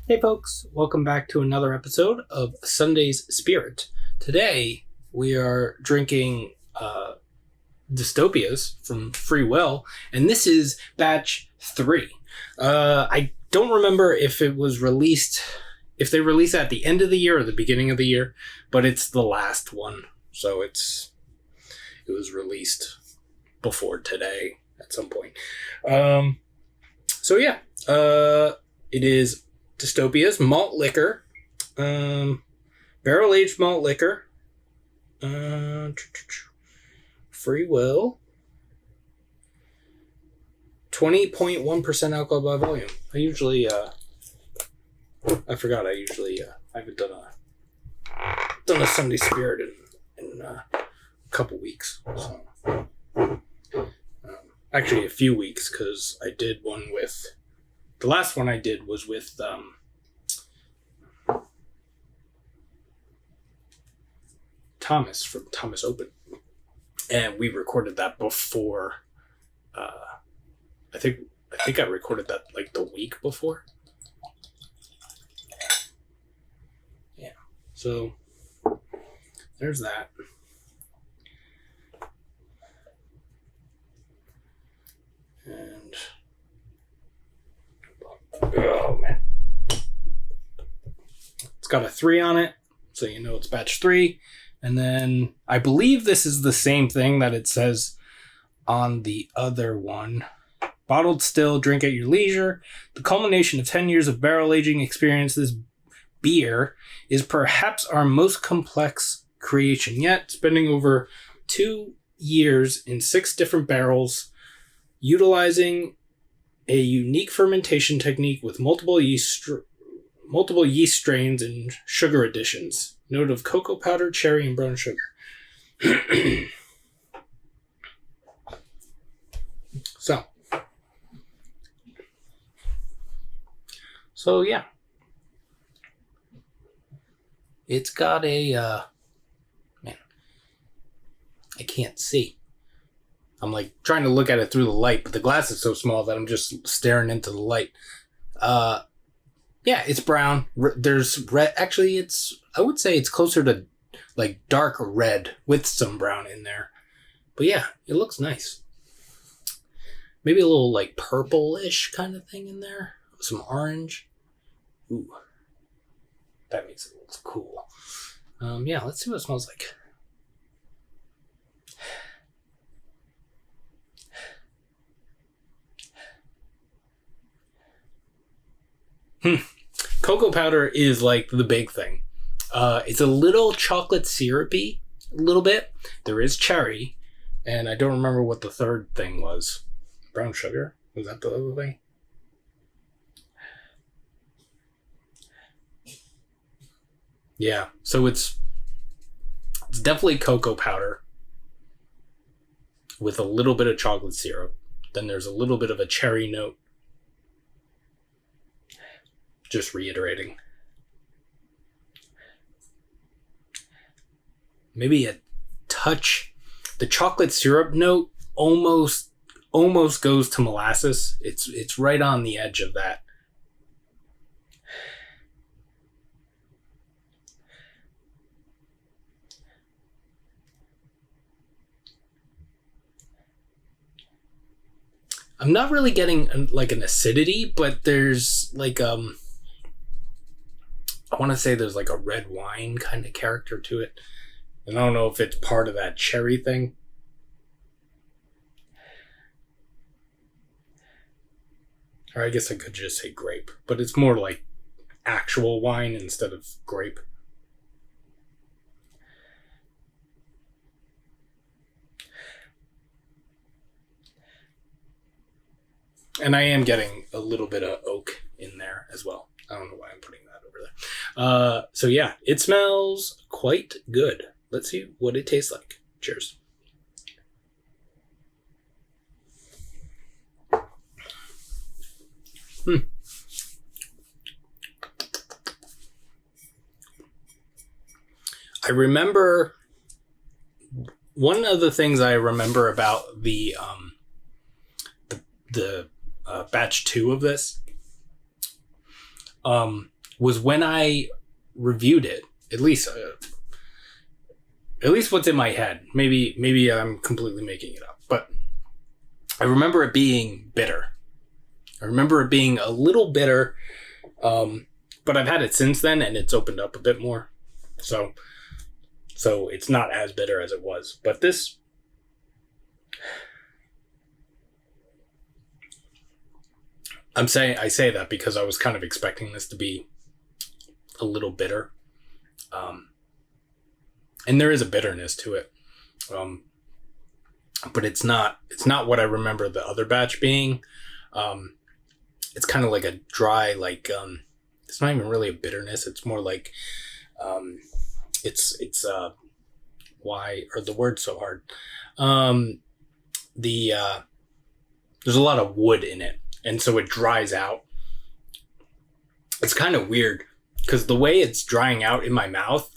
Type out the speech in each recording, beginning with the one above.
Hey folks, welcome back to another episode of Sunday's Spirit. Today we are drinking Dystopias from Free Will, and this is batch 3. I don't remember if it was released, if they released it at the end of the year or the beginning of the year, but it's the last one, so it was released before today at some point. It is Dystopias malt liquor, barrel-aged malt liquor, Free Will, 20.1% alcohol by volume. I haven't done a Sunday Spirit in a couple weeks, so actually a few weeks, because I did one with. The last one I did was with Thomas from Thomas Open. And we recorded that before. I think I recorded that like the week before. Yeah. So there's that. And oh man, it's got a 3 on it, so you know it's batch 3. And then I believe this is the same thing that it says on the other one. Bottled still, drink at your leisure. The culmination of 10 years of barrel aging experience, this beer is perhaps our most complex creation yet, spending over 2 years in 6 different barrels, utilizing a unique fermentation technique with multiple yeast strains and sugar additions. Note of cocoa powder, cherry, and brown sugar. So yeah. It's got a, man, I can't see. I'm like trying to look at it through the light, but the glass is so small that I'm just staring into the light. Yeah, it's brown. There's red. Actually, I would say it's closer to like dark red with some brown in there. But yeah, it looks nice. Maybe a little like purple-ish kind of thing in there. Some orange. Ooh. That makes it look cool. Yeah, let's see what it smells like. Cocoa powder is like the big thing. It's a little chocolate syrupy, a little bit. There is cherry, and I don't remember what the third thing was. Brown sugar? Was that the other thing? Yeah, so it's definitely cocoa powder with a little bit of chocolate syrup. Then there's a little bit of a cherry note. Just reiterating. Maybe a touch. The chocolate syrup note almost goes to molasses. It's right on the edge of that. I'm not really getting like an acidity, but there's like I want to say there's like a red wine kind of character to it. And I don't know if it's part of that cherry thing. Or I guess I could just say grape, but it's more like actual wine instead of grape. And I am getting a little bit of oak in there as well. I don't know why I'm putting that over there. So yeah, it smells quite good. Let's see what it tastes like. Cheers. I remember one of the things I remember about the batch 2 of this was when I reviewed it. At least what's in my head. Maybe I'm completely making it up, but I remember it being bitter. I remember it being a little bitter, but I've had it since then, and it's opened up a bit more. So it's not as bitter as it was. But this, I say that because I was kind of expecting this to be a little bitter, and there is a bitterness to it, but it's not what I remember the other batch being. It's kind of like a dry, like it's not even really a bitterness. It's more like it's why are the words so hard? There's a lot of wood in it, and so it dries out. It's kind of weird because the way it's drying out in my mouth,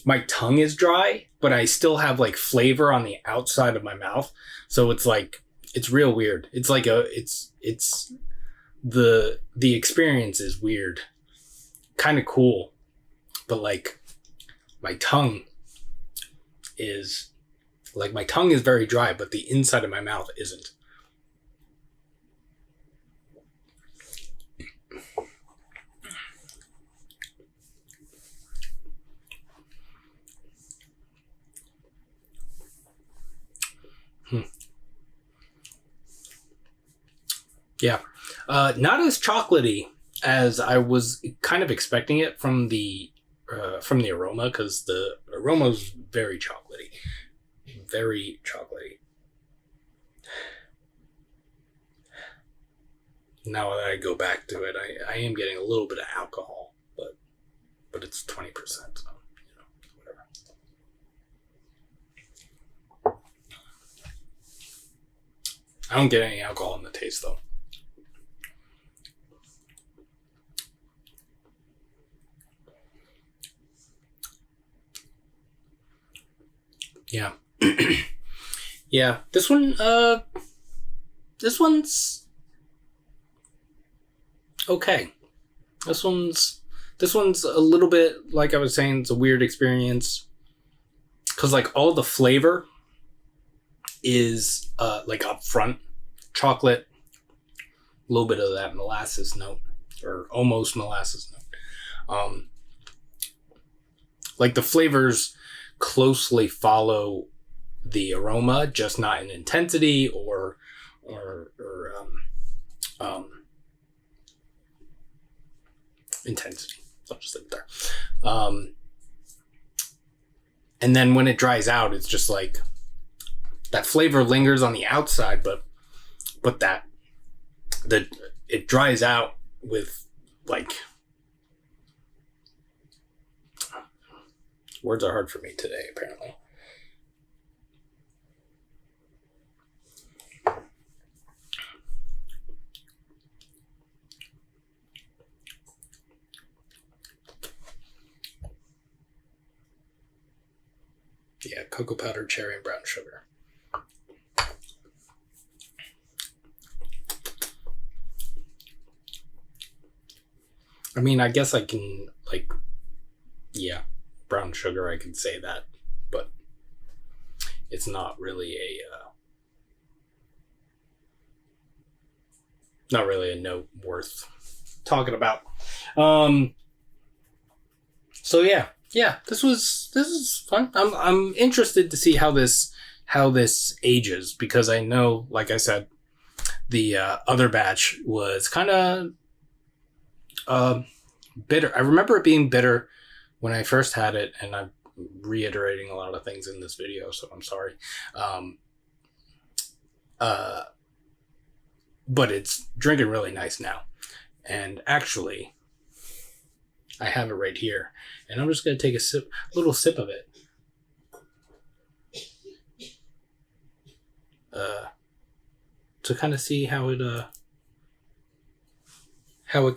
my tongue is dry, but I still have like flavor on the outside of my mouth. So it's like, it's real weird. It's like the experience is weird, kind of cool, but like my tongue is very dry, but the inside of my mouth isn't. Yeah. Not as chocolatey as I was kind of expecting it from the aroma, because the aroma is very chocolatey. Very chocolatey. Now that I go back to it, I am getting a little bit of alcohol, but it's 20%, so whatever. I don't get any alcohol in the taste though. Yeah. Yeah. This one's okay. This one's a little bit, like I was saying, it's a weird experience. Cause like all the flavor is like up front. Chocolate, a little bit of that molasses note, or almost molasses note. Like the flavors closely follow the aroma, just not in intensity or intensity. I'll just leave it there. And then when it dries out, it's just like that flavor lingers on the outside, but it dries out with like, words are hard for me today, apparently. Yeah, cocoa powder, cherry, and brown sugar. I mean, I guess I can, like, yeah, brown sugar, I can say that, but it's not really a note worth talking about. So yeah, this is fun. I'm interested to see how this ages, because I know, like I said, the other batch was kind of bitter. I remember it being bitter when I first had it, and I'm reiterating a lot of things in this video, so I'm sorry. But it's drinking really nice now. And actually, I have it right here, and I'm just going to take a little sip of it. To kind of see how it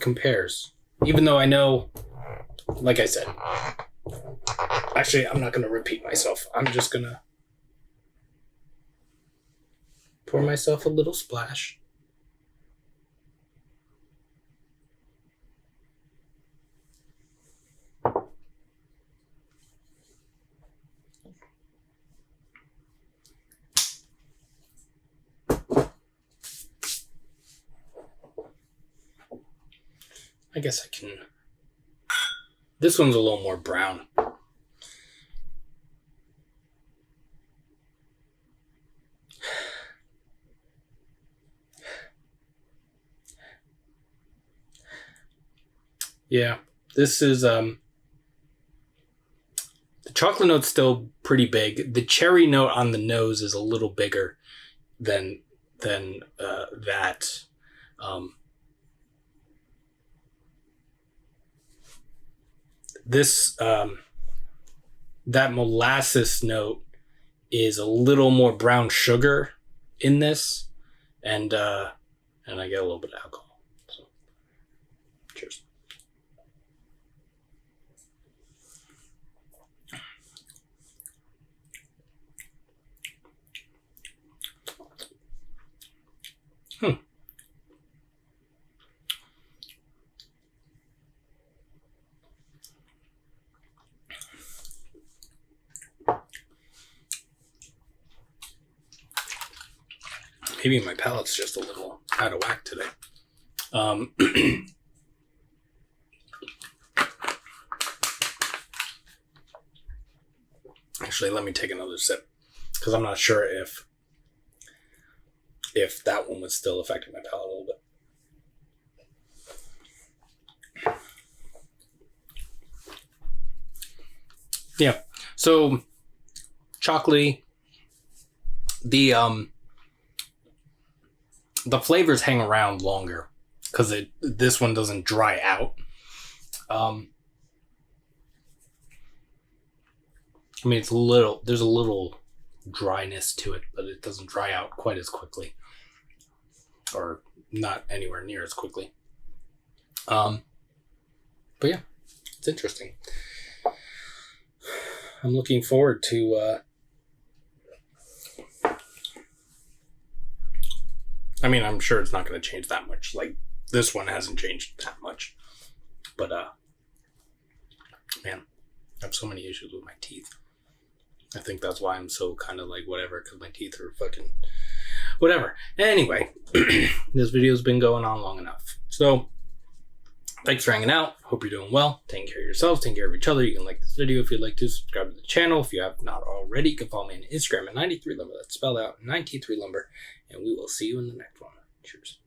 compares. Even though I know, like I said, actually, I'm not going to repeat myself. I'm just going to pour myself a little splash. I guess I can... This one's a little more brown. Yeah, this is... The chocolate note's still pretty big. The cherry note on the nose is a little bigger than that. This that molasses note is a little more brown sugar in this, and I get a little bit of alcohol. So, cheers. Maybe my palate's just a little out of whack today. Actually, let me take another sip because I'm not sure if that one was still affecting my palate a little bit. Yeah. So, chocolatey. The flavors hang around longer because this one doesn't dry out. I mean, there's a little dryness to it, but it doesn't dry out quite as quickly, or not anywhere near as quickly. But yeah, it's interesting. I'm looking forward to. I mean, I'm sure it's not going to change that much. Like, this one hasn't changed that much. But, man, I have so many issues with my teeth. I think that's why I'm so kind of like whatever, because my teeth are fucking whatever. Anyway, this video's been going on long enough. So, thanks for hanging out. Hope you're doing well. Taking care of yourselves, taking care of each other. You can like this video if you'd like to. Subscribe to the channel if you have not already. You can follow me on Instagram at 93lumber. That's spelled out 93lumber. And we will see you in the next one. Cheers.